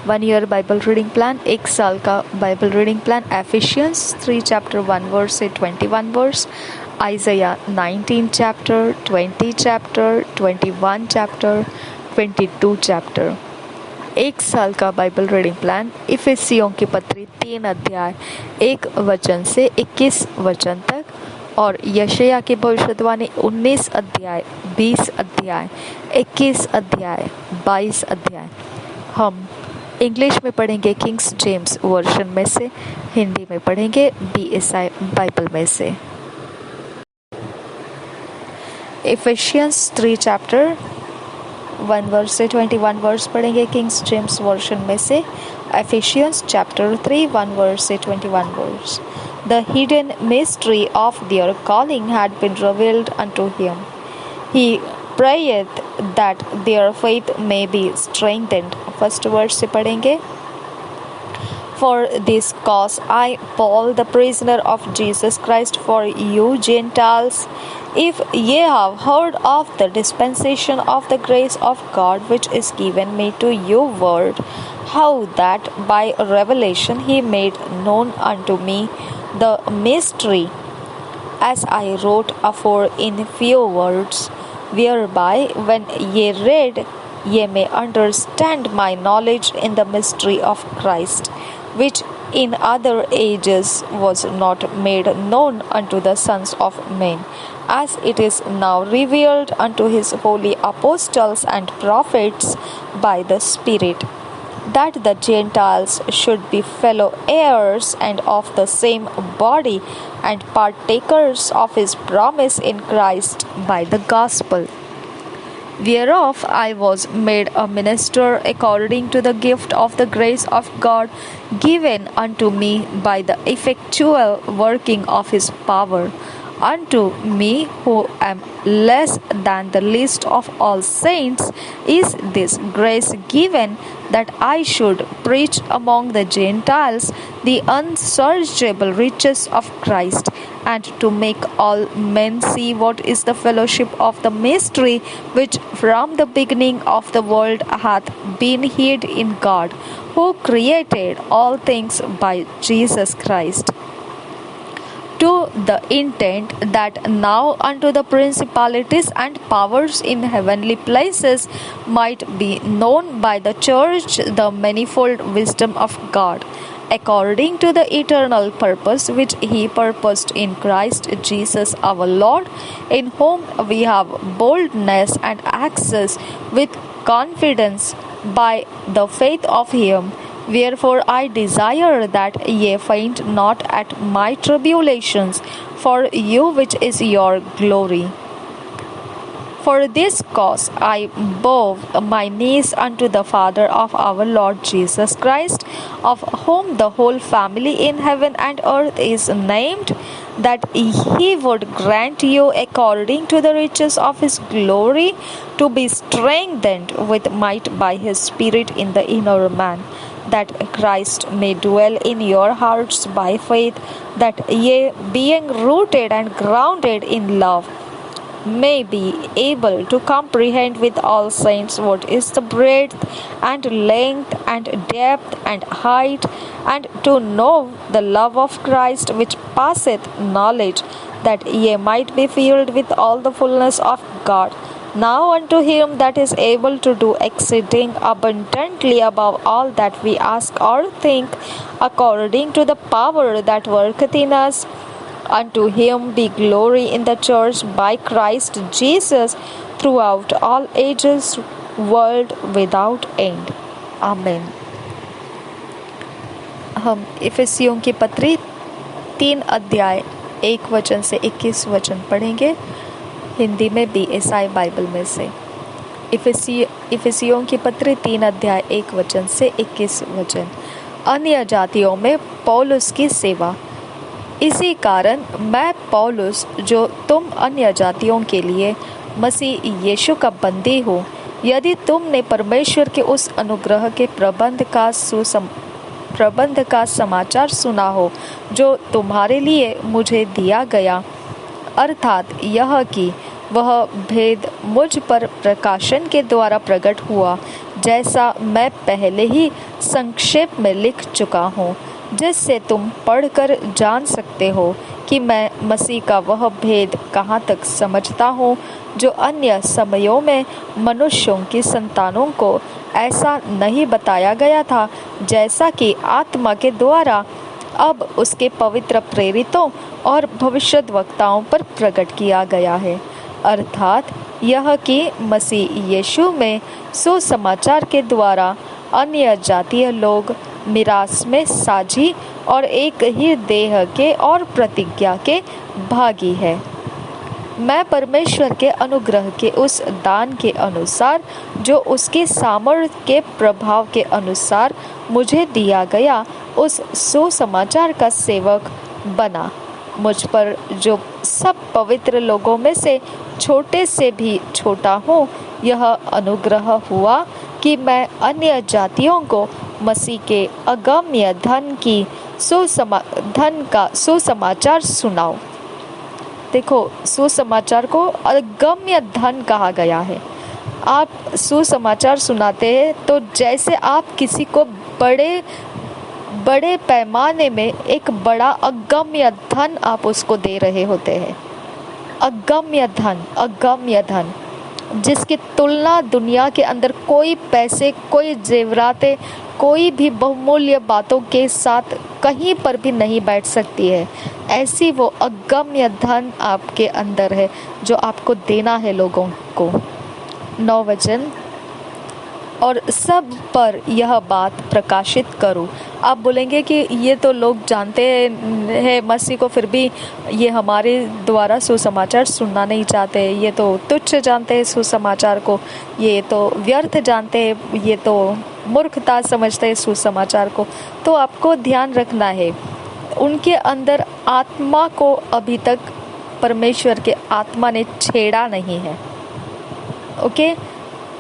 1 year Bible reading plan, 1 साल का Bible reading plan, Ephesians 3 chapter 1 verse से 21 verse, Isaiah 19 chapter, 20 chapter, 21 chapter, 22 chapter. 1 साल का Bible reading plan, इफिसियों की पत्री 3 अध्याय 1 वचन से 21 वचन तक और यशायाह की भविष्यवाणी 19 अध्याय 20 अध्याय 21 अध्याय 22 अध्याय। हम इंग्लिश में पढ़ेंगे किंग्स जेम्स वर्जन में से, हिंदी में पढ़ेंगे BSI बाइबल में से। इफिशियंस 3 चैप्टर 1 वर्स से 21 वर्स पढ़ेंगे किंग्स जेम्स वर्जन में से। एफिशियंस चैप्टर 3 1 वर्स से 21 verse. The hidden mystery of their calling had been revealed unto him. He prayeth that their faith may be strengthened. First verse से पढ़ेंगे। For this cause I, Paul, the prisoner of Jesus Christ, for you Gentiles, if ye have heard of the dispensation of the grace of God which is given me to you word, how that by revelation he made known unto me the mystery, as I wrote afore in few words, whereby when ye read, ye may understand my knowledge in the mystery of Christ, which in other ages was not made known unto the sons of men, as it is now revealed unto his holy apostles and prophets by the Spirit, that the Gentiles should be fellow heirs and of the same body, and partakers of his promise in Christ by the gospel, whereof I was made a minister according to the gift of the grace of God given unto me by the effectual working of his power. Unto me, who am less than the least of all saints, is this grace given, that I should preach among the Gentiles the unsearchable riches of Christ, and to make all men see what is the fellowship of the mystery, which from the beginning of the world hath been hid in God, who created all things by Jesus Christ, to the intent that now unto the principalities and powers in heavenly places might be known by the church the manifold wisdom of God, according to the eternal purpose which he purposed in Christ Jesus our Lord, in whom we have boldness and access with confidence by the faith of him. Wherefore I desire that ye faint not at my tribulations for you, which is your glory. For this cause I bow my knees unto the Father of our Lord Jesus Christ, of whom the whole family in heaven and earth is named, that he would grant you according to the riches of his glory to be strengthened with might by his Spirit in the inner man, that Christ may dwell in your hearts by faith, that ye, being rooted and grounded in love, may be able to comprehend with all saints what is the breadth and length and depth and height, and to know the love of Christ which passeth knowledge, that ye might be filled with all the fullness of God. Now unto him that is able to do exceeding abundantly above all that we ask or think, according to the power that worketh in us, unto him be glory in the church by Christ Jesus throughout all ages, world without end. Amen. हम इफिसियों की पत्री 3 अध्याय 1 वचन से 21 वचन पढ़ेंगे, हिंदी में BSI Bible में से। इफिसियों की पत्री 3 अध्याय 1 वचन से 21 वचन। अन्य जातियों में पौलुस की सेवा। इसी कारण मैं पौलुस, जो तुम अन्य जातियों के लिए मसीह यीशु का बंदी हूँ, यदि तुमने परमेश्वर के उस अनुग्रह के प्रबंध का समाचार सुना हो जो तुम्हारे लिए मुझे दिया गया, अर्थात यह कि वह भेद मुझ पर प्रकाशन के द्वारा प्रकट हुआ, जैसा मैं पहले ही संक्षेप में लिख चुका हूँ, जिससे तुम पढ़कर जान सकते हो कि मैं मसीह का वह भेद कहाँ तक समझता हूँ जो अन्य समयों में मनुष्यों की संतानों को ऐसा नहीं बताया गया था, जैसा कि आत्मा के द्वारा अब उसके पवित्र प्रेरितों और भविष्यद्वक्ताओं पर प्रकट किया गया है। अर्थात यह कि मसीह यीशु में सुसमाचार के द्वारा अन्य जातीय लोग मिरास में साझी और एक ही देह के और प्रतिज्ञा के भागी है। मैं परमेश्वर के अनुग्रह के उस दान के अनुसार जो उसके सामर्थ्य के प्रभाव के अनुसार मुझे दिया गया, उस सुसमाचार का सेवक बना। मुझ पर जो सब पवित्र लोगों में से छोटे से भी छोटा हूँ, यह अनुग्रह हुआ कि मैं अन्य जातियों को मसीह के अगम्य धन का सुसमाचार सुनाऊं। देखो, सुसमाचार को अगम्य धन कहा गया है। आप सुसमाचार सुनाते हैं तो जैसे आप किसी को बड़े पैमाने में एक बड़ा अगम्य धन आप उसको दे रहे होते हैं। अगम्य धन जिसकी तुलना दुनिया के अंदर कोई पैसे, कोई जेवरातें, कोई भी बहुमूल्य बातों के साथ कहीं पर भी नहीं बैठ सकती है। ऐसी वो अगम्य धन आपके अंदर है जो आपको देना है लोगों को। 9 वचन, और सब पर यह बात प्रकाशित करूं। आप बोलेंगे कि ये तो लोग जानते हैं मसीह को, फिर भी ये हमारे द्वारा सुसमाचार सुनना नहीं चाहते, ये तो तुच्छ जानते हैं सुसमाचार को, ये तो व्यर्थ जानते हैं, ये तो मूर्खता समझते हैं सुसमाचार को। तो आपको ध्यान रखना है, उनके अंदर आत्मा को अभी तक परमेश्वर के आत्मा ने छेड़ा नहीं है। ओके,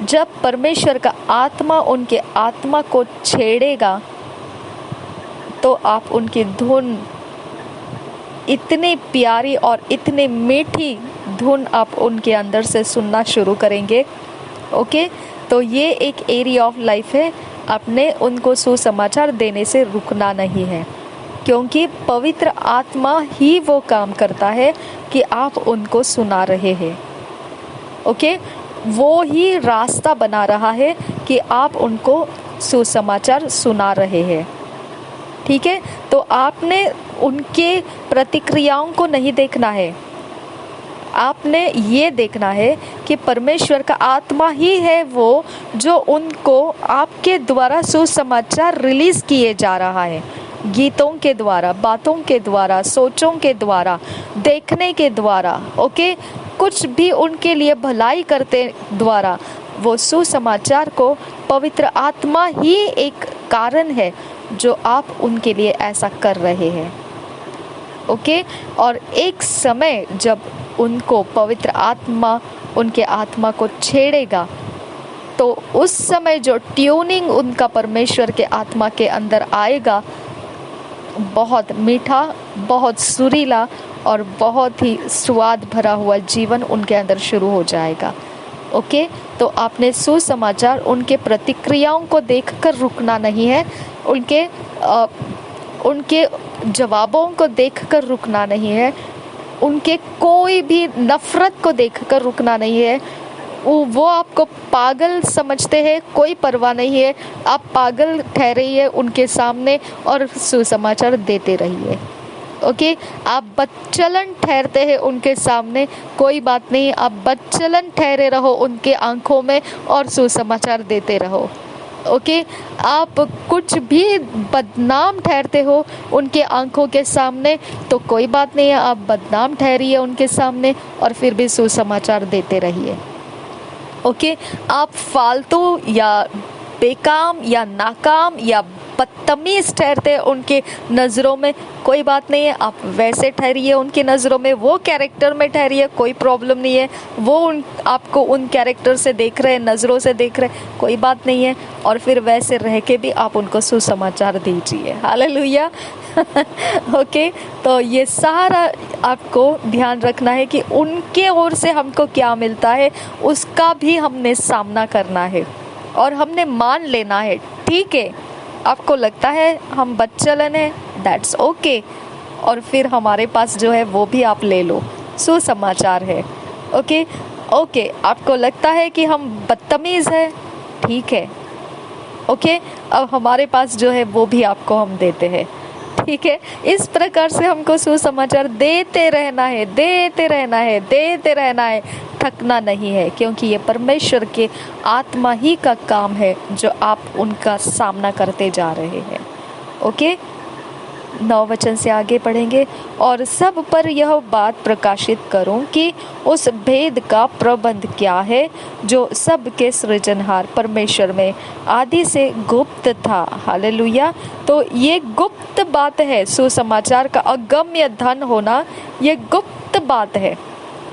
जब परमेश्वर का आत्मा उनके आत्मा को छेड़ेगा तो आप उनकी धुन, इतनी प्यारी और इतनी मीठी धुन आप उनके अंदर से सुनना शुरू करेंगे। ओके, तो ये एक एरिया ऑफ लाइफ है। आपने उनको सुसमाचार देने से रुकना नहीं है, क्योंकि पवित्र आत्मा ही वो काम करता है कि आप उनको सुना रहे हैं। ओके, वो ही रास्ता बना रहा है कि आप उनको सुसमाचार सुना रहे हैं। ठीक है, तो आपने उनके प्रतिक्रियाओं को नहीं देखना है, आपने ये देखना है कि परमेश्वर का आत्मा ही है वो जो उनको आपके द्वारा सुसमाचार रिलीज किए जा रहा है। गीतों के द्वारा, बातों के द्वारा, सोचों के द्वारा, देखने के द्वारा, ओके, कुछ भी उनके लिए भलाई करते द्वारा, वो सुसमाचार को पवित्र आत्मा ही एक कारण है जो आप उनके लिए ऐसा कर रहे हैं। ओके, और एक समय जब उनको पवित्र आत्मा उनके आत्मा को छेड़ेगा तो उस समय जो ट्यूनिंग उनका परमेश्वर के आत्मा के अंदर आएगा, बहुत मीठा, बहुत सुरीला और बहुत ही स्वाद भरा हुआ जीवन उनके अंदर शुरू हो जाएगा। ओके, तो आपने सुसमाचार उनके प्रतिक्रियाओं को देखकर रुकना नहीं है, उनके जवाबों को देखकर रुकना नहीं है, उनके कोई भी नफरत को देखकर रुकना नहीं है। वो आपको पागल समझते हैं, कोई परवाह नहीं है, आप पागल ठहरिए उनके सामने और सुसमाचार देते रहिए। ओके, आप बच्चलन ठहरते हैं उनके सामने, कोई बात नहीं, आप बच्चलन ठहरे रहो उनके आंखों में और सुसमाचार देते रहो। ओके, आप कुछ भी बदनाम ठहरते हो उनके आंखों के सामने तो कोई बात नहीं है, आप बदनाम ठहरिए उनके सामने और फिर भी सुसमाचार देते रहिए। ओके, आप फालतू या बेकाम या नाकाम या बदतमीज ठहरते उनके नज़रों में, कोई बात नहीं है, आप वैसे ठहरिए उनके नज़रों में, वो कैरेक्टर में ठहरिए, कोई प्रॉब्लम नहीं है। वो आपको उन कैरेक्टर से देख रहे हैं, नज़रों से देख रहे हैं, कोई बात नहीं है, और फिर वैसे रह के भी आप उनको सुसमाचार दीजिए। हालेलुया। ओके, तो ये सारा आपको ध्यान रखना है कि उनके ओर से हमको क्या मिलता है उसका भी हमने सामना करना है। और हमने मान लेना है। ठीक है, आपको लगता है हम बदचलन है, दैट्स ओके, और फिर हमारे पास जो है वो भी आप ले लो, सुसमाचार है। ओके ओके, आपको लगता है कि हम बदतमीज़ है, ठीक है, ओके, अब हमारे पास जो है वो भी आपको हम देते हैं। ठीक है, इस प्रकार से हमको सुसमाचार देते रहना है, देते रहना है, देते रहना है, थकना नहीं है, क्योंकि ये परमेश्वर के आत्मा ही का काम है जो आप उनका सामना करते जा रहे हैं। ओके, 9 वचन से आगे पढ़ेंगे। और सब पर यह बात प्रकाशित करूं कि उस भेद का प्रबंध क्या है जो सबके सृजनहार परमेश्वर में आदि से गुप्त था। हालेलुया। तो ये गुप्त बात है, सुसमाचार का अगम्य धन होना ये गुप्त बात है,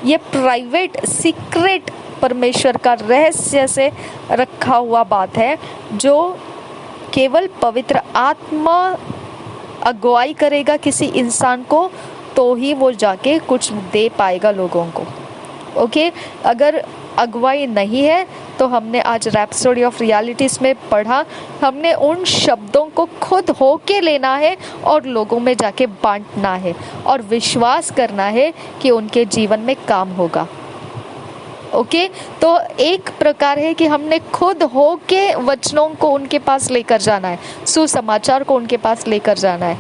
ये प्राइवेट सीक्रेट परमेश्वर का रहस्य से रखा हुआ बात है, जो केवल पवित्र आत्मा अगुवाई करेगा किसी इंसान को, तो ही वो जाके कुछ दे पाएगा लोगों को। ओके, अगर अगुवाई नहीं है तो हमने आज रैप्सोडी ऑफ रियलिटीज में पढ़ा, हमने उन शब्दों को खुद होके लेना है और लोगों में जाके बांटना है और विश्वास करना है कि उनके जीवन में काम होगा। ओके, तो एक प्रकार है कि हमने खुद हो के वचनों को उनके पास लेकर जाना है, सुसमाचार को उनके पास लेकर जाना है।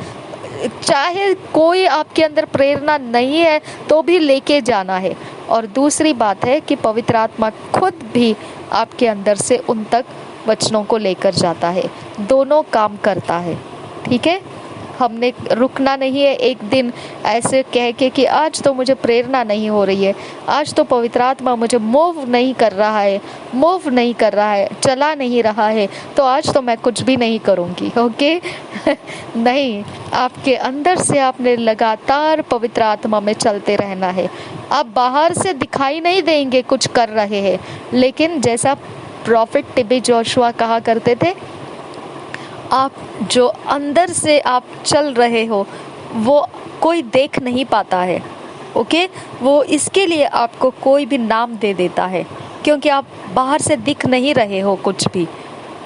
चाहे कोई आपके अंदर प्रेरणा नहीं है तो भी लेके जाना है। और दूसरी बात है कि पवित्र आत्मा खुद भी आपके अंदर से उन तक वचनों को लेकर जाता है, दोनों काम करता है। ठीक है, हमने रुकना नहीं है एक दिन ऐसे कह के कि आज तो मुझे प्रेरणा नहीं हो रही है, आज तो पवित्र आत्मा मुझे मूव नहीं कर रहा है, मूव नहीं कर रहा है, चला नहीं रहा है, तो आज तो मैं कुछ भी नहीं करूँगी। ओके नहीं, आपके अंदर से आपने लगातार पवित्र आत्मा में चलते रहना है। आप बाहर से दिखाई नहीं देंगे कुछ कर रहे हैं, लेकिन जैसा प्रॉफिट टीबी जोशुआ कहा करते थे, आप जो अंदर से आप चल रहे हो वो कोई देख नहीं पाता है। ओके, वो इसके लिए आपको कोई भी नाम दे देता है, क्योंकि आप बाहर से दिख नहीं रहे हो कुछ भी।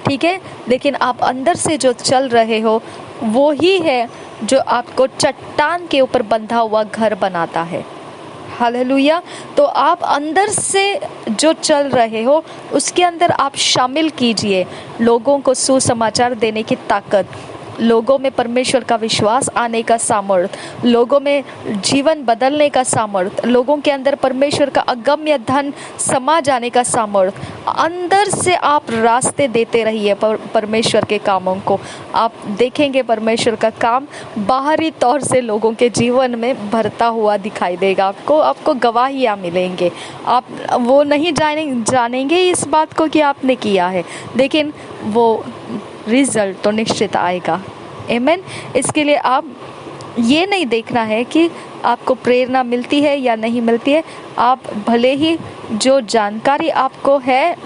ठीक है, लेकिन आप अंदर से जो चल रहे हो वो ही है जो आपको चट्टान के ऊपर बंधा हुआ घर बनाता है। हालेलुया। तो आप अंदर से जो चल रहे हो उसके अंदर आप शामिल कीजिए लोगों को सुसमाचार देने की ताकत, लोगों में परमेश्वर का विश्वास आने का सामर्थ्य, लोगों में जीवन बदलने का सामर्थ्य, लोगों के अंदर परमेश्वर का अगम्य धन समा जाने का सामर्थ्य। अंदर से आप रास्ते देते रहिए परमेश्वर के कामों को, आप देखेंगे परमेश्वर का काम बाहरी तौर से लोगों के जीवन में भरता हुआ दिखाई देगा। आपको गवाहियाँ मिलेंगे, आप वो नहीं जानेंगे इस बात को कि आपने किया है, लेकिन वो रिजल्ट तो निश्चित आएगा। आमीन। इसके लिए आप ये नहीं देखना है कि आपको प्रेरणा मिलती है या नहीं मिलती है, आप भले ही जो जानकारी आपको है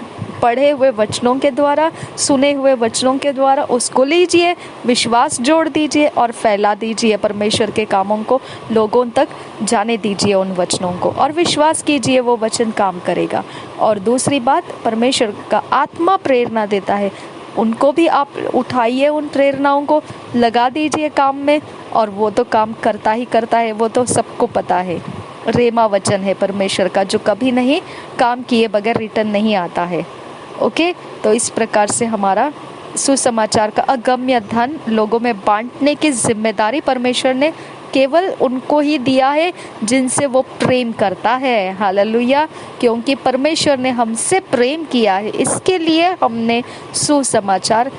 पढ़े हुए वचनों के द्वारा, सुने हुए वचनों के द्वारा, उसको लीजिए, विश्वास जोड़ दीजिए और फैला दीजिए परमेश्वर के कामों को, लोगों तक जाने दीजिए उन वचनों को, और विश्वास कीजिए वो वचन काम करेगा। और दूसरी बात, परमेश्वर का आत्मा प्रेरणा देता है, उनको भी आप उठाइए, उन प्रेरणाओं को लगा दीजिए काम में, और वो तो काम करता ही करता है, वो तो सबको पता है। रेमा वचन है परमेश्वर का जो कभी नहीं काम किए बगैर रिटर्न नहीं आता है। ओके, तो इस प्रकार से हमारा सुसमाचार का अगम्य धन लोगों में बांटने की जिम्मेदारी परमेश्वर ने केवल उनको ही दिया है जिनसे वो प्रेम करता है। हालेलुया। क्योंकि परमेश्वर ने हमसे प्रेम किया है, इसके लिए हमने सुसमाचार,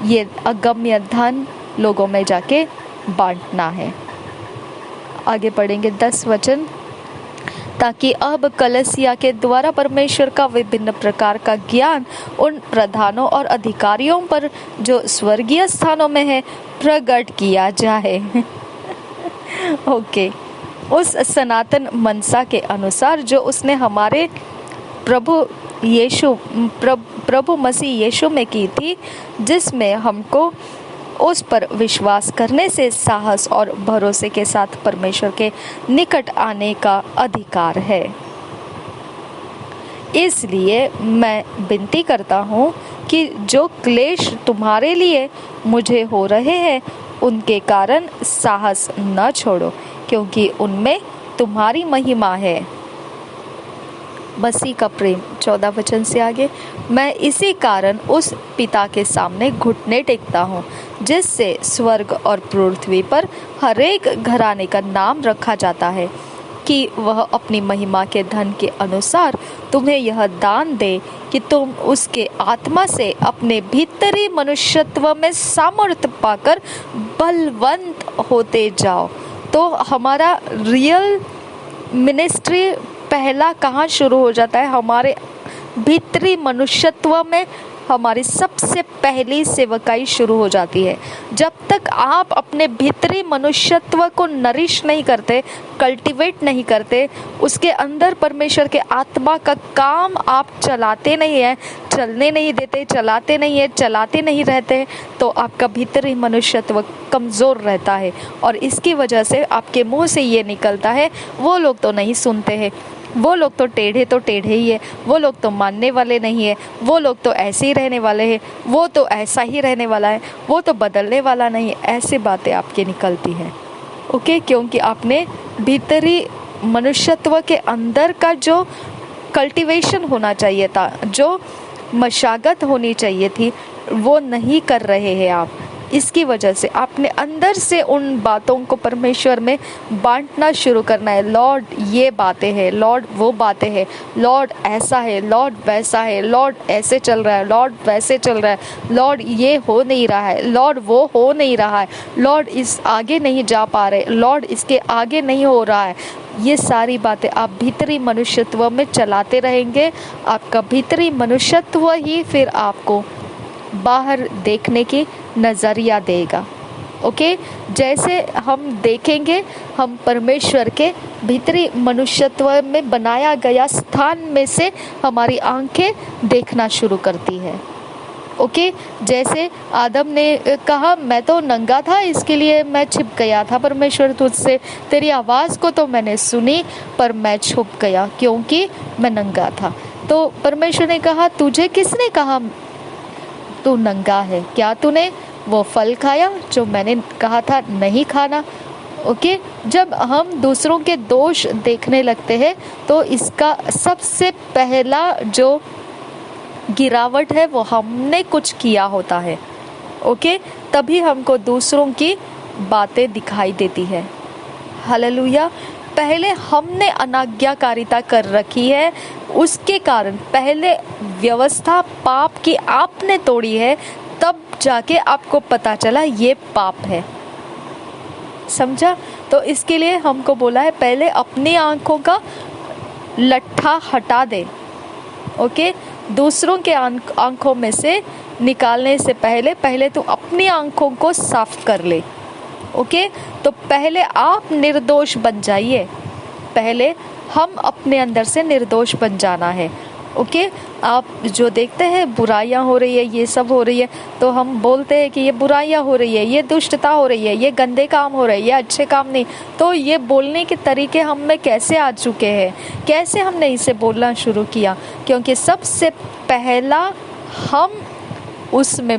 ये अगम्य धन लोगों में जाके बांटना है। आगे पढ़ेंगे 10 वचन। ताकि अब कलीसिया के द्वारा परमेश्वर का विभिन्न प्रकार का ज्ञान उन प्रधानों और अधिकारियों पर जो स्वर्गीय स्थानों में है प्रकट किया जाए। ओके, उस सनातन मनसा के अनुसार जो उसने हमारे प्रभु मसीह यीशु में की थी, जिसमें हमको उस पर विश्वास करने से साहस और भरोसे के साथ परमेश्वर के निकट आने का अधिकार है। इसलिए मैं विनती करता हूँ कि जो क्लेश तुम्हारे लिए मुझे हो रहे हैं उनके कारण साहस न छोड़ो, क्योंकि उनमें तुम्हारी महिमा है। मसीह का प्रेम। 14 वचन से आगे, मैं इसी कारण उस पिता के सामने घुटने टेकता हूँ जिससे स्वर्ग और पृथ्वी पर हरेक घराने का नाम रखा जाता है, कि वह अपनी महिमा के धन के अनुसार तुम्हें यह दान दे कि तुम उसके आत्मा से अपने भीतरी मनुष्यत्व में सामर्थ्य पाकर बलवंत होते जाओ। तो हमारा रियल मिनिस्ट्री पहला कहाँ शुरू हो जाता है? हमारे भीतरी मनुष्यत्व में हमारी सबसे पहली सेवकाई शुरू हो जाती है। जब तक आप अपने भीतरी मनुष्यत्व को नरिश नहीं करते, कल्टीवेट नहीं करते, उसके अंदर परमेश्वर के आत्मा का काम आप चलाते नहीं है, चलने नहीं देते, चलाते नहीं है, चलाते नहीं रहते, तो आपका भीतरी मनुष्यत्व कमज़ोर रहता है। और इसकी वजह से आपके मुंह से ये निकलता है, वो लोग तो नहीं सुनते हैं, वो लोग तो टेढ़े ही है, वो लोग तो मानने वाले नहीं है, वो लोग तो ऐसे ही रहने वाले हैं, वो तो ऐसा ही रहने वाला है, वो तो बदलने वाला नहीं है। ऐसी बातें आपकी निकलती हैं, ओके, क्योंकि आपने भीतरी मनुष्यत्व के अंदर का जो कल्टीवेशन होना चाहिए था, जो मशागत होनी चाहिए थी, वो नहीं कर रहे हैं आप। इसकी वजह से आपने अंदर से उन बातों को परमेश्वर में बांटना शुरू करना है। लॉर्ड ये बातें हैं, लॉर्ड वो बातें हैं, लॉर्ड ऐसा है, लॉर्ड वैसा है, लॉर्ड ऐसे चल रहा है, लॉर्ड वैसे चल रहा है, लॉर्ड ये हो नहीं रहा है, लॉर्ड वो हो नहीं रहा है, लॉर्ड इस आगे नहीं जा पा रहे, लॉर्ड इसके आगे नहीं हो रहा है। ये सारी बातें आप भीतरी मनुष्यत्व में चलाते रहेंगे। आपका भीतरी मनुष्यत्व ही फिर आपको बाहर देखने की नज़रिया देगा, ओके। जैसे हम देखेंगे, हम परमेश्वर के भीतरी मनुष्यत्व में बनाया गया स्थान में से हमारी आंखें देखना शुरू करती है, ओके। जैसे आदम ने कहा, मैं तो नंगा था, इसके लिए मैं छिप गया था परमेश्वर तुझसे, तेरी आवाज़ को तो मैंने सुनी पर मैं छुप गया क्योंकि मैं नंगा था। तो परमेश्वर ने कहा, तुझे किसने कहा तू नंगा है? क्या तूने वो फल खाया जो मैंने कहा था नहीं खाना? ओके। जब हम दूसरों के दोष देखने लगते हैं तो इसका सबसे पहला जो गिरावट है वो हमने कुछ किया होता है, ओके। तभी हमको दूसरों की बातें दिखाई देती है। हालेलुया। पहले हमने अनाज्ञाकारिता कर रखी है, उसके कारण पहले व्यवस्था पाप की आपने तोड़ी है, तब जाके आपको पता चला ये पाप है, समझा? तो इसके लिए हमको बोला है पहले अपनी आंखों का लट्ठा हटा दे, ओके। दूसरों के आंखों में से निकालने से पहले तू अपनी आंखों को साफ कर ले, ओके। तो पहले आप निर्दोष बन जाइए, पहले हम अपने अंदर से निर्दोष बन जाना है, ओके। आप जो देखते हैं बुराइयां हो रही है, ये सब हो रही है, तो हम बोलते हैं कि ये बुराइयां हो रही है, ये दुष्टता हो रही है, ये गंदे काम हो रहे हैं, ये अच्छे काम नहीं। तो ये बोलने के तरीके हम में कैसे आ चुके हैं? कैसे हमने इसे बोलना शुरू किया? क्योंकि सबसे पहला हम उसमें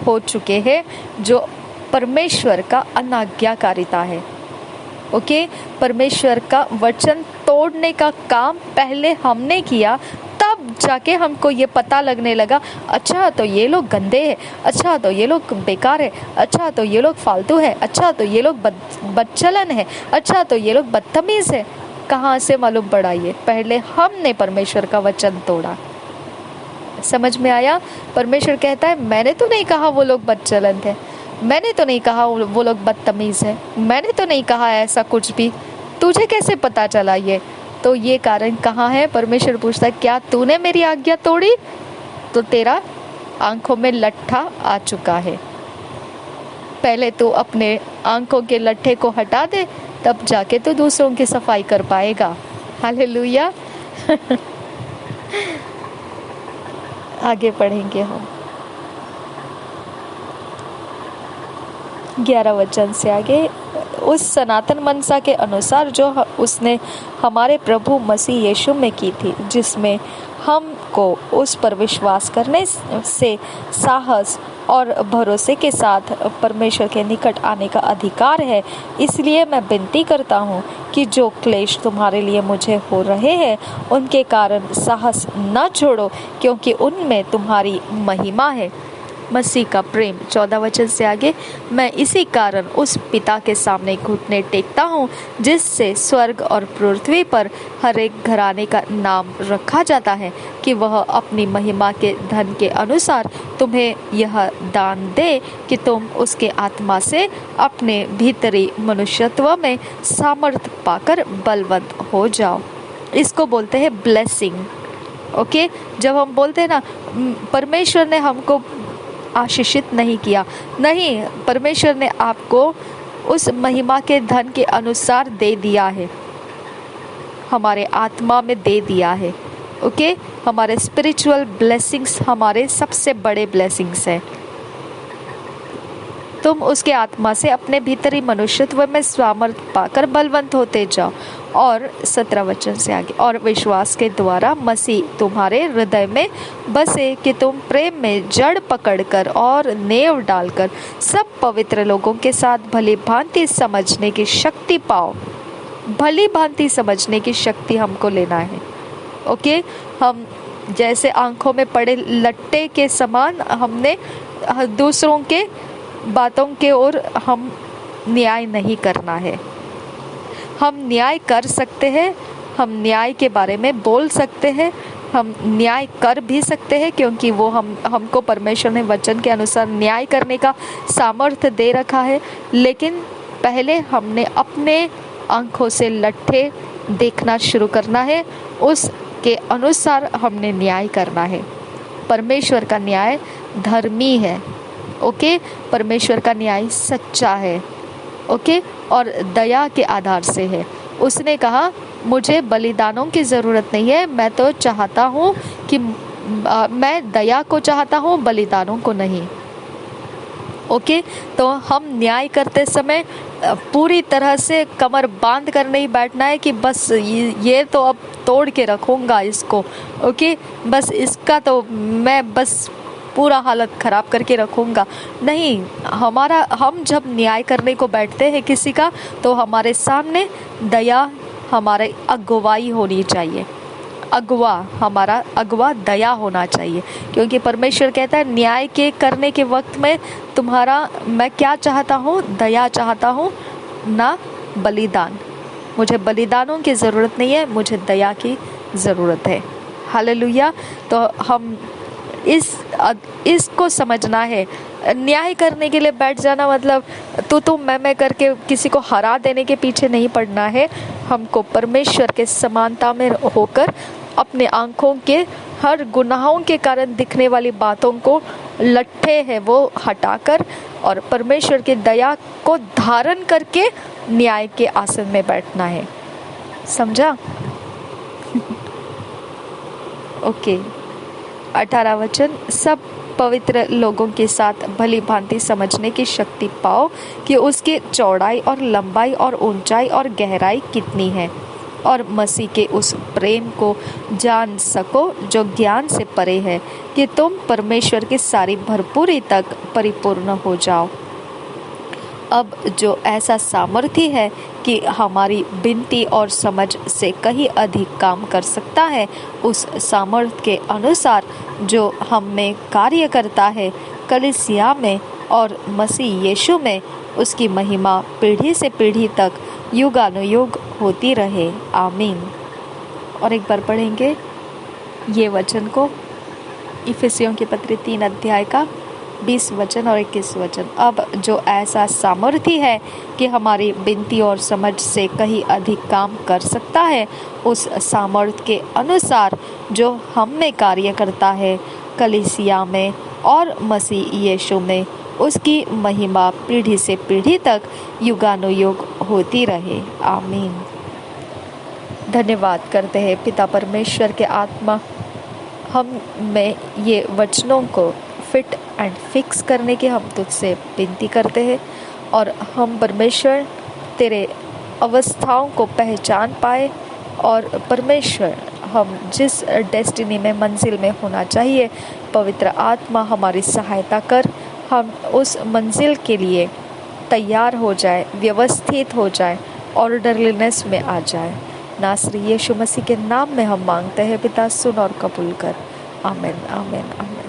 हो चुके हैं जो परमेश्वर का अनाज्ञाकारिता है, ओके। परमेश्वर का वचन तोड़ने का काम पहले हमने किया, तब जाके हमको ये पता लगने लगा, अच्छा तो ये लोग गंदे हैं, अच्छा तो ये लोग बेकार है, अच्छा तो ये लोग फालतू है, अच्छा तो ये लोग बदचलन है, अच्छा तो ये लोग बदतमीज है। कहाँ से मालूम पड़ा? ये पहले हमने परमेश्वर का वचन तोड़ा। समझ में आया? परमेश्वर कहता है मैंने तो नहीं कहा वो लोग बदचलन थे, मैंने तो नहीं कहा वो लोग बदतमीज है, मैंने तो नहीं कहा ऐसा कुछ भी, तुझे कैसे पता चला ये? तो ये कारण कहाँ है? परमेश्वर पूछता है क्या तूने मेरी आज्ञा तोड़ी? तो तेरा आंखों में लट्ठा आ चुका है। पहले तू अपने आंखों के लट्ठे को हटा दे, तब जाके तू दूसरों की सफाई कर पाएगा। हालेलुया। आगे पढ़ेंगे हम 11 वचन से आगे। उस सनातन मनसा के अनुसार जो उसने हमारे प्रभु मसीह यीशु में की थी, जिसमें हमको उस पर विश्वास करने से साहस और भरोसे के साथ परमेश्वर के निकट आने का अधिकार है। इसलिए मैं विनती करता हूँ कि जो क्लेश तुम्हारे लिए मुझे हो रहे हैं उनके कारण साहस न छोड़ो, क्योंकि उनमें तुम्हारी महिमा है। मसीह का प्रेम। 14 वचन से आगे, मैं इसी कारण उस पिता के सामने घुटने टेकता हूँ जिससे स्वर्ग और पृथ्वी पर हर एक घराने का नाम रखा जाता है, कि वह अपनी महिमा के धन के अनुसार तुम्हें यह दान दे कि तुम उसके आत्मा से अपने भीतरी मनुष्यत्व में सामर्थ पाकर बलवंत हो जाओ। इसको बोलते हैं ब्लेसिंग। ओके, जब हम बोलते हैं ना परमेश्वर ने हमको आशीषित नहीं किया, नहीं, परमेश्वर ने आपको उस महिमा के धन के अनुसार दे दिया है, हमारे आत्मा में दे दिया है। ओके, हमारे स्पिरिचुअल ब्लेसिंग्स हमारे सबसे बड़े ब्लेसिंग्स हैं। तुम उसके आत्मा से अपने भीतरी मनुष्यत्व में सामर्थ पाकर बलवंत होते जाओ। और 17 वचन से आगे, और विश्वास के द्वारा मसीह तुम्हारे हृदय में बसे कि तुम प्रेम में जड़ पकड़कर और नेव डालकर सब पवित्र लोगों के साथ भली भांति समझने की शक्ति पाओ। भली भांति समझने की शक्ति हमको लेना है। ओके, हम जैसे आंखों में पड़े लट्टे के समान हमने दूसरों के बातों के ओर हम न्याय नहीं करना है। हम न्याय कर सकते हैं, हम न्याय के बारे में बोल सकते हैं, हम न्याय कर भी सकते हैं, क्योंकि वो हमको परमेश्वर ने वचन के अनुसार न्याय करने का सामर्थ्य दे रखा है। लेकिन पहले हमने अपने आंखों से लट्ठे देखना शुरू करना है, उसके अनुसार हमने न्याय करना है। परमेश्वर का न्याय धर्मी है। ओके, परमेश्वर का न्याय सच्चा है। ओके, और दया के आधार से है। उसने कहा मुझे बलिदानों की ज़रूरत नहीं है, मैं तो चाहता हूँ कि मैं दया को चाहता हूँ, बलिदानों को नहीं। ओके, तो हम न्याय करते समय पूरी तरह से कमर बांध कर नहीं बैठना है कि बस ये तो अब तोड़ के रखूँगा इसको। ओके, बस इसका तो मैं बस पूरा हालत ख़राब करके रखूँगा। नहीं, हम जब न्याय करने को बैठते हैं किसी का, तो हमारे सामने दया, हमारे अगुवाई होनी चाहिए। हमारा अगुवा दया होना चाहिए, क्योंकि परमेश्वर कहता है न्याय के करने के वक्त में मैं क्या चाहता हूँ? दया चाहता हूँ, ना बलिदान। मुझे बलिदानों की ज़रूरत नहीं है, मुझे दया की ज़रूरत है। हालेलुया। तो हम इसको समझना है। न्याय करने के लिए बैठ जाना मतलब तू मैं करके किसी को हरा देने के पीछे नहीं पड़ना है। हमको परमेश्वर के समानता में होकर अपने आंखों के हर गुनाहों के कारण दिखने वाली बातों को, लट्ठे हैं वो हटाकर, और परमेश्वर की दया को धारण करके न्याय के आसन में बैठना है। समझा? ओके। 18 वचन, सब पवित्र लोगों के साथ भली भांति समझने की शक्ति पाओ कि उसकी चौड़ाई और लंबाई और ऊंचाई और गहराई कितनी है, और मसीह के उस प्रेम को जान सको जो ज्ञान से परे है, कि तुम परमेश्वर की सारी भरपूरी तक परिपूर्ण हो जाओ। अब जो ऐसा सामर्थ्य है कि हमारी विनती और समझ से कहीं अधिक काम कर सकता है, उस सामर्थ्य के अनुसार जो हम में कार्य करता है, कलीसिया में और मसीह यीशु में, उसकी महिमा पीढ़ी से पीढ़ी तक युगानुयुग होती रहे। आमीन। और एक बार पढ़ेंगे ये वचन को, इफिसियों की पत्री 3 अध्याय का 20 वचन और 21 वचन। अब जो ऐसा सामर्थ्य है कि हमारी विनती और समझ से कहीं अधिक काम कर सकता है, उस सामर्थ्य के अनुसार जो हम में कार्य करता है, कलीसिया में और मसीह यीशु में, उसकी महिमा पीढ़ी से पीढ़ी तक युगानुयुग होती रहे। आमीन। धन्यवाद करते हैं पिता परमेश्वर के आत्मा हम में ये वचनों को फिट एंड फिक्स करने की हम तुझसे विनती करते हैं, और हम परमेश्वर तेरे अवस्थाओं को पहचान पाए और परमेश्वर हम जिस डेस्टिनी में मंजिल में होना चाहिए, पवित्र आत्मा हमारी सहायता कर, हम उस मंजिल के लिए तैयार हो जाए, व्यवस्थित हो जाए, ऑर्डरलीनेस में आ जाए। नासरी यीशु मसीह के नाम में हम मांगते हैं पिता, सुन और कबूल कर। आमीन, आमीन, आमीन।